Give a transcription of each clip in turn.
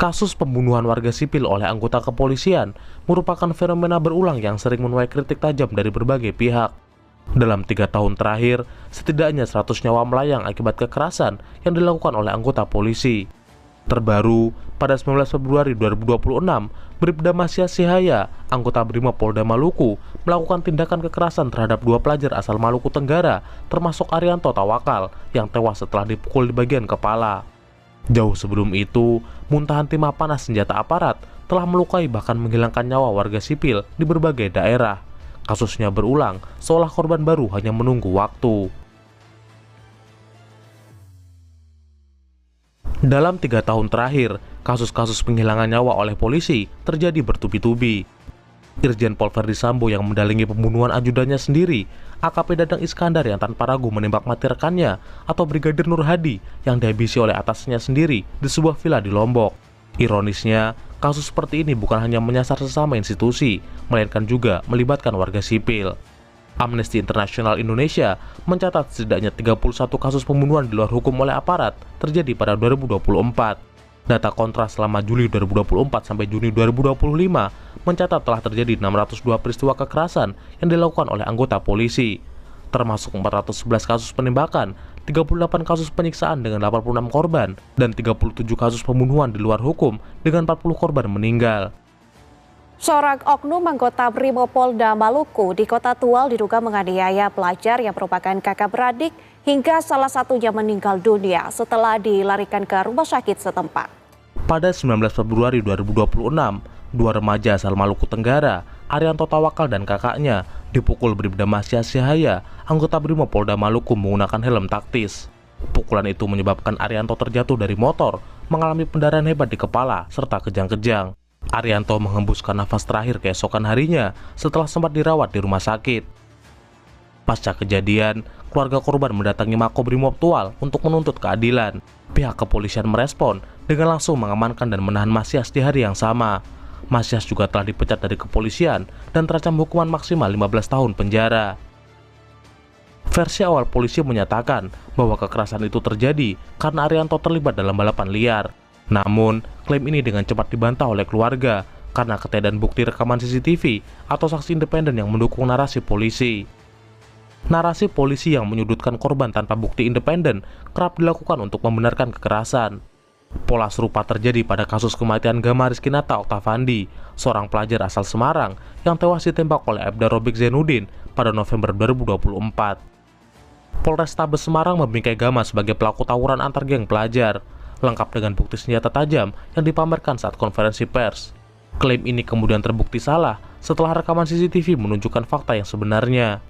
Kasus pembunuhan warga sipil oleh anggota kepolisian merupakan fenomena berulang yang sering menuai kritik tajam dari berbagai pihak. Dalam 3 tahun terakhir, setidaknya 100 nyawa melayang akibat kekerasan yang dilakukan oleh anggota polisi. Terbaru, pada 19 Februari 2026, Bribda Masya Sihaya, anggota Brimob Polda Maluku, melakukan tindakan kekerasan terhadap 2 pelajar asal Maluku Tenggara, termasuk Arianto Tawakal, yang tewas setelah dipukul di bagian kepala. Jauh sebelum itu, muntahan timah panas senjata aparat telah melukai bahkan menghilangkan nyawa warga sipil di berbagai daerah. Kasusnya berulang, seolah korban baru hanya menunggu waktu. Dalam 3 tahun terakhir, kasus-kasus penghilangan nyawa oleh polisi terjadi bertubi-tubi. Irjen Pol Verdi Sambo yang mendalangi pembunuhan ajudannya sendiri, AKP Dadang Iskandar yang tanpa ragu menembak mati rekannya, atau Brigadir Nur Hadi yang dihabisi oleh atasnya sendiri di sebuah villa di Lombok. Ironisnya, kasus seperti ini bukan hanya menyasar sesama institusi, melainkan juga melibatkan warga sipil. Amnesty International Indonesia mencatat setidaknya 31 kasus pembunuhan di luar hukum oleh aparat terjadi pada 2024. Data Kontras selama Juli 2024 sampai Juni 2025 mencatat telah terjadi 602 peristiwa kekerasan yang dilakukan oleh anggota polisi, termasuk 411 kasus penembakan, 38 kasus penyiksaan dengan 86 korban, dan 37 kasus pembunuhan di luar hukum dengan 40 korban meninggal. Seorang oknum anggota Brimob Polda Maluku di Kota Tual diduga menganiaya pelajar yang merupakan kakak beradik hingga salah satunya meninggal dunia setelah dilarikan ke rumah sakit setempat. Pada 19 Februari 2026, 2 remaja asal Maluku Tenggara, Arianto Tawakal dan kakaknya, dipukul Bribda Masya Sihaya, anggota Brimob Polda Maluku menggunakan helm taktis. Pukulan itu menyebabkan Arianto terjatuh dari motor, mengalami pendarahan hebat di kepala, serta kejang-kejang. Arianto menghembuskan nafas terakhir keesokan harinya setelah sempat dirawat di rumah sakit. Pasca kejadian, keluarga korban mendatangi Makobrimob Tual untuk menuntut keadilan. Pihak kepolisian merespon dengan langsung mengamankan dan menahan Masyas di hari yang sama. Masyas juga telah dipecat dari kepolisian dan terancam hukuman maksimal 15 tahun penjara. Versi awal polisi menyatakan bahwa kekerasan itu terjadi karena Arianto terlibat dalam balapan liar. Namun, klaim ini dengan cepat dibantah oleh keluarga karena ketiadaan bukti rekaman CCTV atau saksi independen yang mendukung narasi polisi. Narasi polisi yang menyudutkan korban tanpa bukti independen kerap dilakukan untuk membenarkan kekerasan. Pola serupa terjadi pada kasus kematian Gama Rizkinata Oktavandi, seorang pelajar asal Semarang yang tewas ditembak oleh Aibda Robik Zainuddin pada November 2024. Polrestabes Semarang membingkai Gama sebagai pelaku tawuran antar geng pelajar, lengkap dengan bukti senjata tajam yang dipamerkan saat konferensi pers. Klaim ini kemudian terbukti salah setelah rekaman CCTV menunjukkan fakta yang sebenarnya.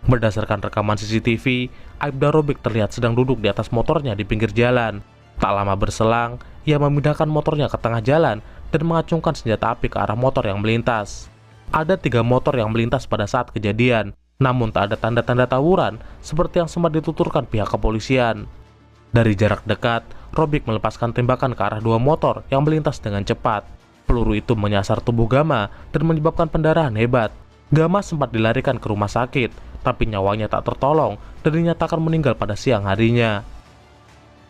Berdasarkan rekaman CCTV, Aibda Robik terlihat sedang duduk di atas motornya di pinggir jalan. Tak lama berselang, ia memindahkan motornya ke tengah jalan dan mengacungkan senjata api ke arah motor yang melintas. Ada 3 motor yang melintas pada saat kejadian, namun tak ada tanda-tanda tawuran seperti yang sempat dituturkan pihak kepolisian. Dari jarak dekat, Robik melepaskan tembakan ke arah 2 motor yang melintas dengan cepat. Peluru itu menyasar tubuh Gama dan menyebabkan pendarahan hebat. Gama sempat dilarikan ke rumah sakit, tapi nyawanya tak tertolong dan dinyatakan meninggal pada siang harinya.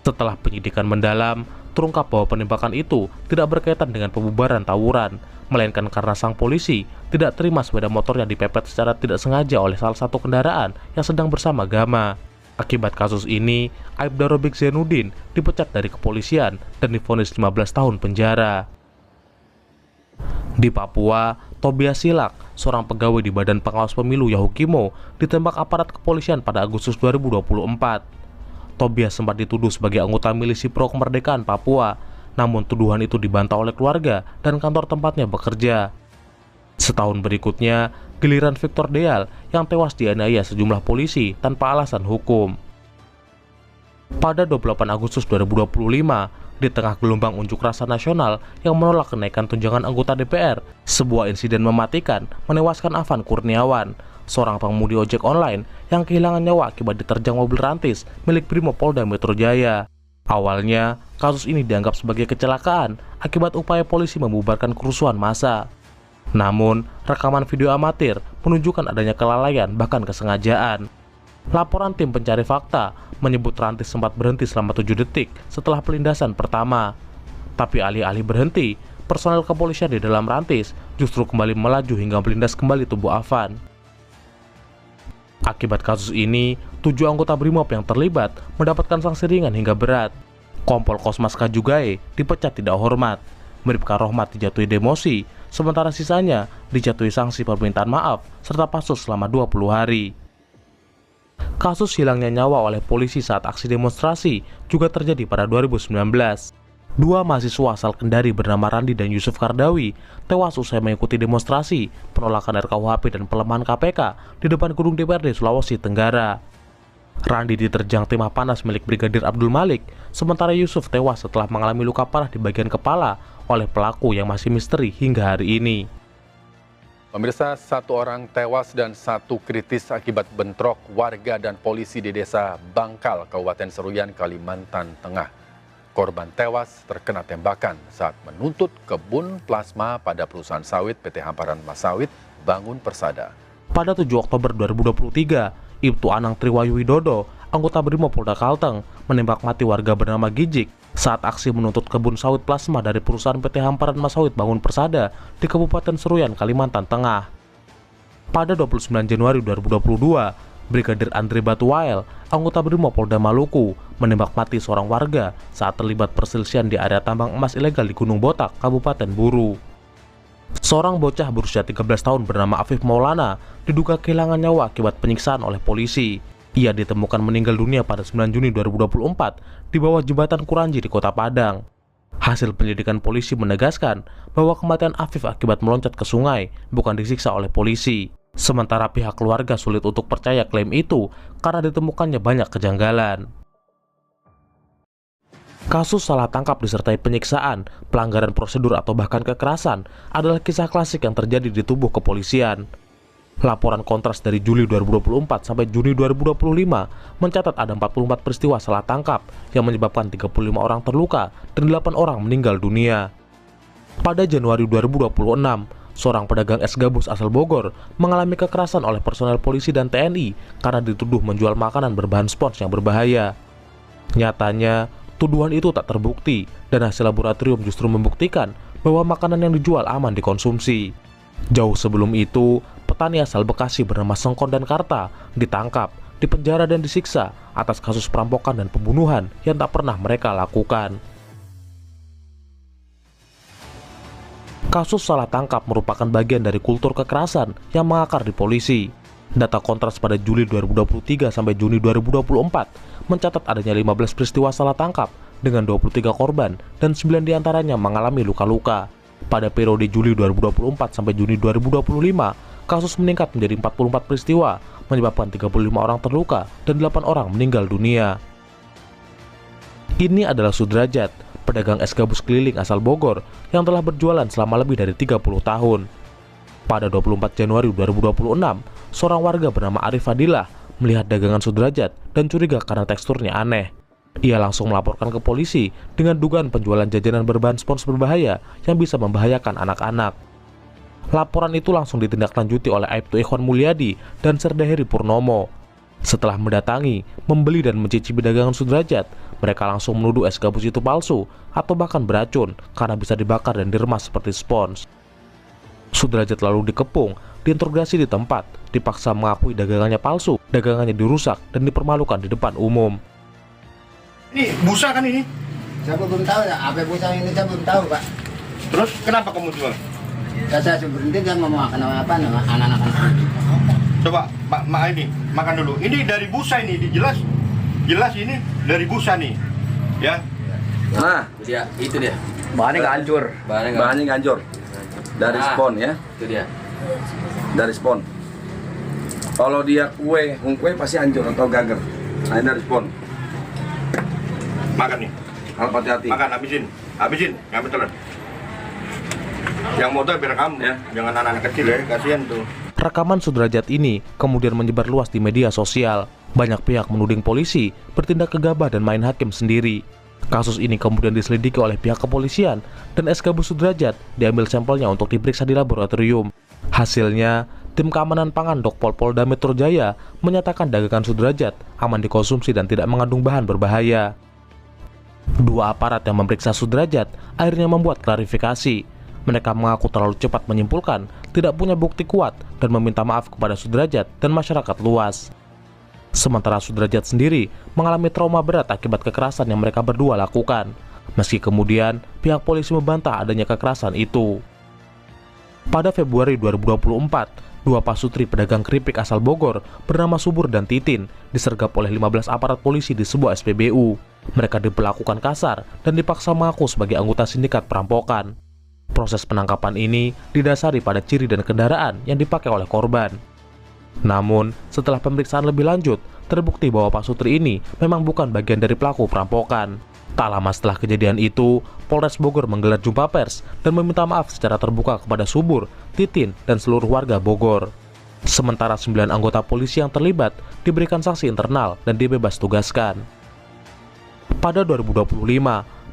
Setelah penyidikan mendalam, terungkap bahwa penembakan itu tidak berkaitan dengan pembubaran tawuran, melainkan karena sang polisi tidak terima sepeda motornya dipepet secara tidak sengaja oleh salah satu kendaraan yang sedang bersama Gama. Akibat kasus ini, Aibda Robik Zainuddin dipecat dari kepolisian dan divonis 15 tahun penjara. Di Papua, Tobias Silak, seorang pegawai di Badan Pengawas Pemilu Yahukimo, ditembak aparat kepolisian pada Agustus 2024. Tobias sempat dituduh sebagai anggota milisi pro kemerdekaan Papua, namun tuduhan itu dibantah oleh keluarga dan kantor tempatnya bekerja. Setahun berikutnya, giliran Victor Deal yang tewas dianiaya sejumlah polisi tanpa alasan hukum. Pada 28 Agustus 2025, di tengah gelombang unjuk rasa nasional yang menolak kenaikan tunjangan anggota DPR, sebuah insiden mematikan menewaskan Afan Kurniawan, seorang pengemudi ojek online yang kehilangan nyawa akibat diterjang mobil rantis milik Brimob Polda Metro Jaya. Awalnya, kasus ini dianggap sebagai kecelakaan akibat upaya polisi membubarkan kerusuhan massa. Namun, rekaman video amatir menunjukkan adanya kelalaian bahkan kesengajaan. Laporan tim pencari fakta menyebut rantis sempat berhenti selama 7 detik setelah pelindasan pertama. Tapi alih-alih berhenti, personel kepolisian di dalam rantis justru kembali melaju hingga melindas kembali tubuh Afan. Akibat kasus ini, 7 anggota BRIMOB yang terlibat mendapatkan sanksi ringan hingga berat. Kompol Kosmas Kajugae dipecat tidak hormat, Bribka Rohmat dijatuhi demosi, sementara sisanya dijatuhi sanksi permintaan maaf serta pasus selama 20 hari. Kasus hilangnya nyawa oleh polisi saat aksi demonstrasi juga terjadi pada 2019. 2 mahasiswa asal Kendari bernama Randi dan Yusuf Kardawi tewas usai mengikuti demonstrasi penolakan RKUHP dan pelemahan KPK di depan gedung DPRD Sulawesi Tenggara. Randi diterjang timah panas milik Brigadir Abdul Malik, sementara Yusuf tewas setelah mengalami luka parah di bagian kepala oleh pelaku yang masih misteri hingga hari ini. Pemirsa, 1 orang tewas dan 1 kritis akibat bentrok warga dan polisi di desa Bangkal, Kabupaten Seruyan, Kalimantan Tengah. Korban tewas terkena tembakan saat menuntut kebun plasma pada perusahaan sawit PT Hamparan Mas Sawit Bangun Persada. Pada 7 Oktober 2023, Ibtu Anang Triwayu Widodo, anggota BRIMOB Polda Kalteng, menembak mati warga bernama Gijik saat aksi menuntut kebun sawit plasma dari perusahaan PT Hamparan Mas Sawit Bangun Persada di Kabupaten Seruyan, Kalimantan Tengah. Pada 29 Januari 2022, Brigadir Andre Batuwael, anggota BRIMOB Polda Maluku, menembak mati seorang warga saat terlibat perselisihan di area tambang emas ilegal di Gunung Botak, Kabupaten Buru. Seorang bocah berusia 13 tahun bernama Afif Maulana diduga kehilangan nyawa akibat penyiksaan oleh polisi. Ia ditemukan meninggal dunia pada 9 Juni 2024 di bawah jembatan Kuranji di Kota Padang. Hasil penyelidikan polisi menegaskan bahwa kematian Afif akibat meloncat ke sungai bukan disiksa oleh polisi. Sementara pihak keluarga sulit untuk percaya klaim itu karena ditemukannya banyak kejanggalan. Kasus salah tangkap disertai penyiksaan, pelanggaran prosedur atau bahkan kekerasan adalah kisah klasik yang terjadi di tubuh kepolisian. Laporan Kontras dari Juli 2024 sampai Juni 2025 mencatat ada 44 peristiwa salah tangkap yang menyebabkan 35 orang terluka dan 8 orang meninggal dunia. Pada Januari 2026, seorang pedagang es gabus asal Bogor mengalami kekerasan oleh personel polisi dan TNI karena dituduh menjual makanan berbahan spons yang berbahaya. Nyatanya, tuduhan itu tak terbukti dan hasil laboratorium justru membuktikan bahwa makanan yang dijual aman dikonsumsi. Jauh sebelum itu, petani asal Bekasi bernama Sengkon dan Karta ditangkap, dipenjara dan disiksa atas kasus perampokan dan pembunuhan yang tak pernah mereka lakukan. Kasus salah tangkap merupakan bagian dari kultur kekerasan yang mengakar di polisi. Data Kontras pada Juli 2023 sampai Juni 2024 mencatat adanya 15 peristiwa salah tangkap dengan 23 korban dan 9 diantaranya mengalami luka-luka. Pada periode Juli 2024 sampai Juni 2025, kasus meningkat menjadi 44 peristiwa, menyebabkan 35 orang terluka dan 8 orang meninggal dunia. Ini adalah Sudrajat, pedagang es gabus keliling asal Bogor yang telah berjualan selama lebih dari 30 tahun. Pada 24 Januari 2026, seorang warga bernama Arif Fadilah melihat dagangan Sudrajat dan curiga karena teksturnya aneh. Ia langsung melaporkan ke polisi dengan dugaan penjualan jajanan berbahan spons berbahaya yang bisa membahayakan anak-anak. Laporan itu langsung ditindaklanjuti oleh Aibtu Ikhwan Mulyadi dan Serdaheri Purnomo. Setelah mendatangi, membeli dan mencicipi dagangan Sudrajat, mereka langsung menuduh es gabus itu palsu atau bahkan beracun karena bisa dibakar dan diremas seperti spons. Sudrajat lalu dikepung, diinterogasi di tempat, dipaksa mengakui dagangannya palsu, dagangannya dirusak dan dipermalukan di depan umum. Ini busa kan ini? Saya belum tahu ya, apa busa ini saya belum tahu Pak. Terus kenapa kamu jual? Ya, saya berhenti dan mau makan apa nama anak-anak. Coba ini makan dulu. Ini dari busa ini, jelas ini dari busa nih, ya. Nah, itu dia. Bahannya nggak hancur. Bahannya nggak hancur. Dari spon ya. Itu dia. Dari spon. Kalau dia kue pasti hancur atau gager. Nah, ini dari spon. Makan nih. Harus hati-hati. Makan, habisin, ngambil telan. Yang motor biar kamu ya, jangan anak-anak kecil ya, kasihan tuh. Rekaman Sudrajat ini kemudian menyebar luas di media sosial. Banyak pihak menuding polisi bertindak gegabah dan main hakim sendiri. Kasus ini kemudian diselidiki oleh pihak kepolisian dan es gabus Sudrajat diambil sampelnya untuk diperiksa di laboratorium. Hasilnya, tim keamanan pangan Dokpol Polda Metro Jaya menyatakan dagangan Sudrajat aman dikonsumsi dan tidak mengandung bahan berbahaya. Dua aparat yang memeriksa Sudrajat akhirnya membuat klarifikasi. Mereka mengaku terlalu cepat menyimpulkan, tidak punya bukti kuat, dan meminta maaf kepada Sudrajat dan masyarakat luas. Sementara Sudrajat sendiri mengalami trauma berat akibat kekerasan yang mereka berdua lakukan. Meski kemudian pihak polisi membantah adanya kekerasan itu. Pada Februari 2024, dua pasutri pedagang keripik asal Bogor bernama Subur dan Titin disergap oleh 15 aparat polisi di sebuah SPBU. Mereka diperlakukan kasar dan dipaksa mengaku sebagai anggota sindikat perampokan. Proses penangkapan ini didasari pada ciri dan kendaraan yang dipakai oleh korban. Namun, setelah pemeriksaan lebih lanjut, terbukti bahwa pasutri ini memang bukan bagian dari pelaku perampokan. Tak lama setelah kejadian itu, Polres Bogor menggelar jumpa pers dan meminta maaf secara terbuka kepada Subur, Titin, dan seluruh warga Bogor. Sementara 9 anggota polisi yang terlibat diberikan sanksi internal dan dibebas tugaskan. Pada 2025,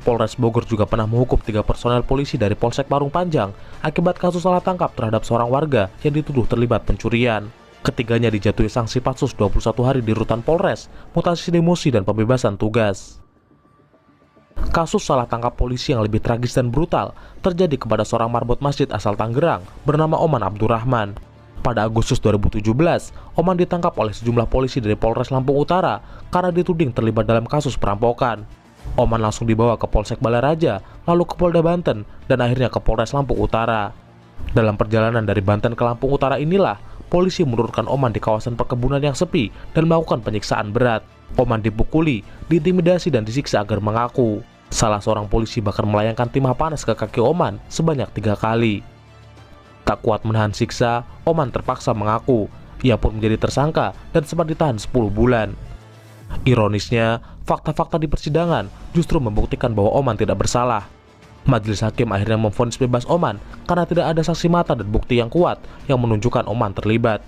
Polres Bogor juga pernah menghukum 3 personel polisi dari Polsek Parung Panjang akibat kasus salah tangkap terhadap seorang warga yang dituduh terlibat pencurian. Ketiganya dijatuhi sanksi patsus 21 hari di rutan Polres, mutasi demosi dan pembebasan tugas. Kasus salah tangkap polisi yang lebih tragis dan brutal terjadi kepada seorang marbot masjid asal Tangerang bernama Oman Abdurrahman. Pada Agustus 2017, Oman ditangkap oleh sejumlah polisi dari Polres Lampung Utara karena dituding terlibat dalam kasus perampokan. Oman langsung dibawa ke Polsek Balaraja, lalu ke Polda Banten, dan akhirnya ke Polres Lampung Utara. Dalam perjalanan dari Banten ke Lampung Utara inilah, polisi menurunkan Oman di kawasan perkebunan yang sepi dan melakukan penyiksaan berat. Oman dipukuli, diintimidasi, dan disiksa agar mengaku. Salah seorang polisi bahkan melayangkan timah panas ke kaki Oman sebanyak 3 kali. Tak kuat menahan siksa, Oman terpaksa mengaku. Ia pun menjadi tersangka dan sempat ditahan 10 bulan. Ironisnya, fakta-fakta di persidangan justru membuktikan bahwa Oman tidak bersalah. Majelis hakim akhirnya memvonis bebas Oman karena tidak ada saksi mata dan bukti yang kuat yang menunjukkan Oman terlibat.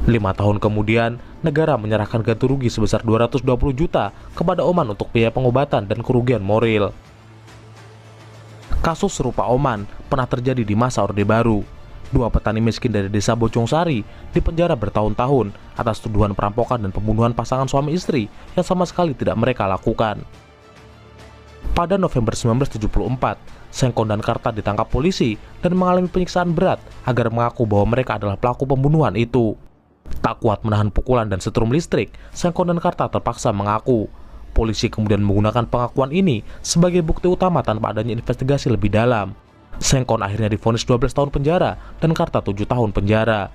5 tahun kemudian, negara menyerahkan ganti rugi sebesar 220 juta kepada Oman untuk biaya pengobatan dan kerugian moral. Kasus serupa Oman pernah terjadi di masa Orde Baru. 2 petani miskin dari desa Bojong-Sari dipenjara bertahun-tahun atas tuduhan perampokan dan pembunuhan pasangan suami istri yang sama sekali tidak mereka lakukan. Pada November 1974, Sengkon dan Karta ditangkap polisi dan mengalami penyiksaan berat agar mengaku bahwa mereka adalah pelaku pembunuhan itu. Tak kuat menahan pukulan dan setrum listrik, Sengkon dan Karta terpaksa mengaku. Polisi kemudian menggunakan pengakuan ini sebagai bukti utama tanpa adanya investigasi lebih dalam. Sengkon akhirnya divonis 12 tahun penjara dan Karta 7 tahun penjara.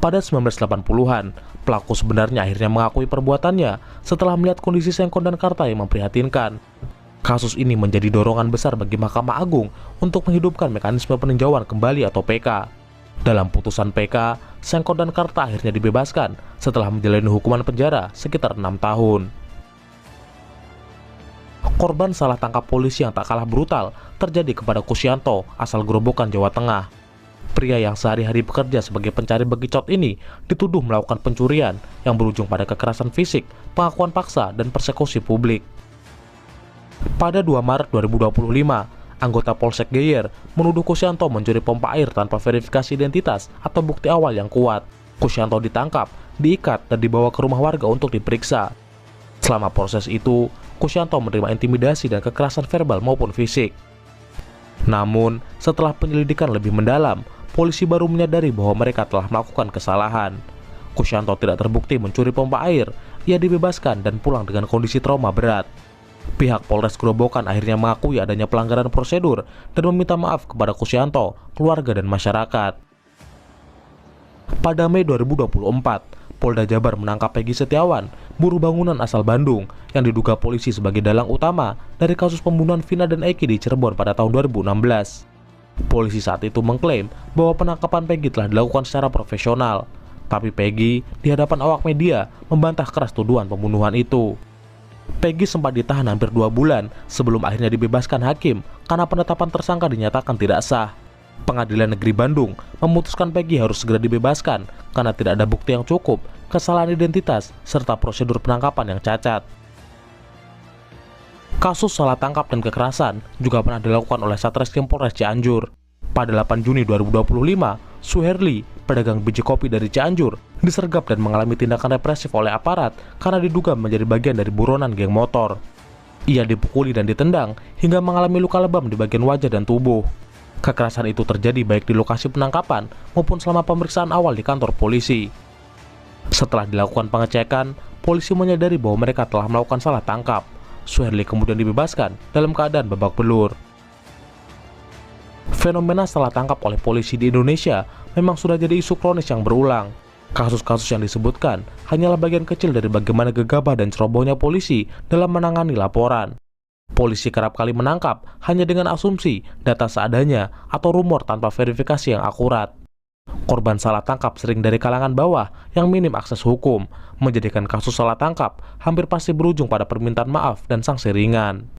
Pada 1980-an, pelaku sebenarnya akhirnya mengakui perbuatannya setelah melihat kondisi Sengkon dan Karta yang memprihatinkan. Kasus ini menjadi dorongan besar bagi Mahkamah Agung untuk menghidupkan mekanisme peninjauan kembali atau PK. Dalam putusan PK, Sengkon dan Karta akhirnya dibebaskan setelah menjalani hukuman penjara sekitar 6 tahun. Korban salah tangkap polisi yang tak kalah brutal terjadi kepada Kusyanto asal Grobogan, Jawa Tengah. Pria yang sehari-hari bekerja sebagai pencari bekicot ini dituduh melakukan pencurian yang berujung pada kekerasan fisik, pengakuan paksa, dan persekusi publik. Pada 2 Maret 2025, anggota Polsek Geyer menuduh Kusyanto mencuri pompa air tanpa verifikasi identitas atau bukti awal yang kuat. Kusyanto ditangkap, diikat, dan dibawa ke rumah warga untuk diperiksa. Selama proses itu, Kusyanto menerima intimidasi dan kekerasan verbal maupun fisik. Namun, setelah penyelidikan lebih mendalam, polisi baru menyadari bahwa mereka telah melakukan kesalahan. Kusyanto tidak terbukti mencuri pompa air, ia dibebaskan dan pulang dengan kondisi trauma berat. Pihak Polres Grobogan akhirnya mengakui adanya pelanggaran prosedur dan meminta maaf kepada Kusyanto, keluarga, dan masyarakat. Pada Mei 2024, Polda Jabar menangkap Peggy Setiawan, buruh bangunan asal Bandung, yang diduga polisi sebagai dalang utama dari kasus pembunuhan Vina dan Eki di Cirebon pada tahun 2016. Polisi saat itu mengklaim bahwa penangkapan Peggy telah dilakukan secara profesional, tapi Peggy di hadapan awak media membantah keras tuduhan pembunuhan itu. Peggy sempat ditahan hampir 2 bulan sebelum akhirnya dibebaskan hakim karena penetapan tersangka dinyatakan tidak sah. Pengadilan Negeri Bandung memutuskan Peggy harus segera dibebaskan karena tidak ada bukti yang cukup, kesalahan identitas, serta prosedur penangkapan yang cacat. Kasus salah tangkap dan kekerasan juga pernah dilakukan oleh Satreskrim Polres Cianjur. Pada 8 Juni 2025, Suherli, pedagang biji kopi dari Cianjur, disergap dan mengalami tindakan represif oleh aparat karena diduga menjadi bagian dari buronan geng motor. Ia dipukuli dan ditendang hingga mengalami luka lebam di bagian wajah dan tubuh. Kekerasan itu terjadi baik di lokasi penangkapan maupun selama pemeriksaan awal di kantor polisi. Setelah dilakukan pengecekan, polisi menyadari bahwa mereka telah melakukan salah tangkap. Suherli kemudian dibebaskan dalam keadaan babak belur. Fenomena salah tangkap oleh polisi di Indonesia memang sudah jadi isu kronis yang berulang. Kasus-kasus yang disebutkan hanyalah bagian kecil dari bagaimana gegabah dan cerobohnya polisi dalam menangani laporan. Polisi kerap kali menangkap hanya dengan asumsi, data seadanya, atau rumor tanpa verifikasi yang akurat. Korban salah tangkap sering dari kalangan bawah yang minim akses hukum, menjadikan kasus salah tangkap hampir pasti berujung pada permintaan maaf dan sanksi ringan.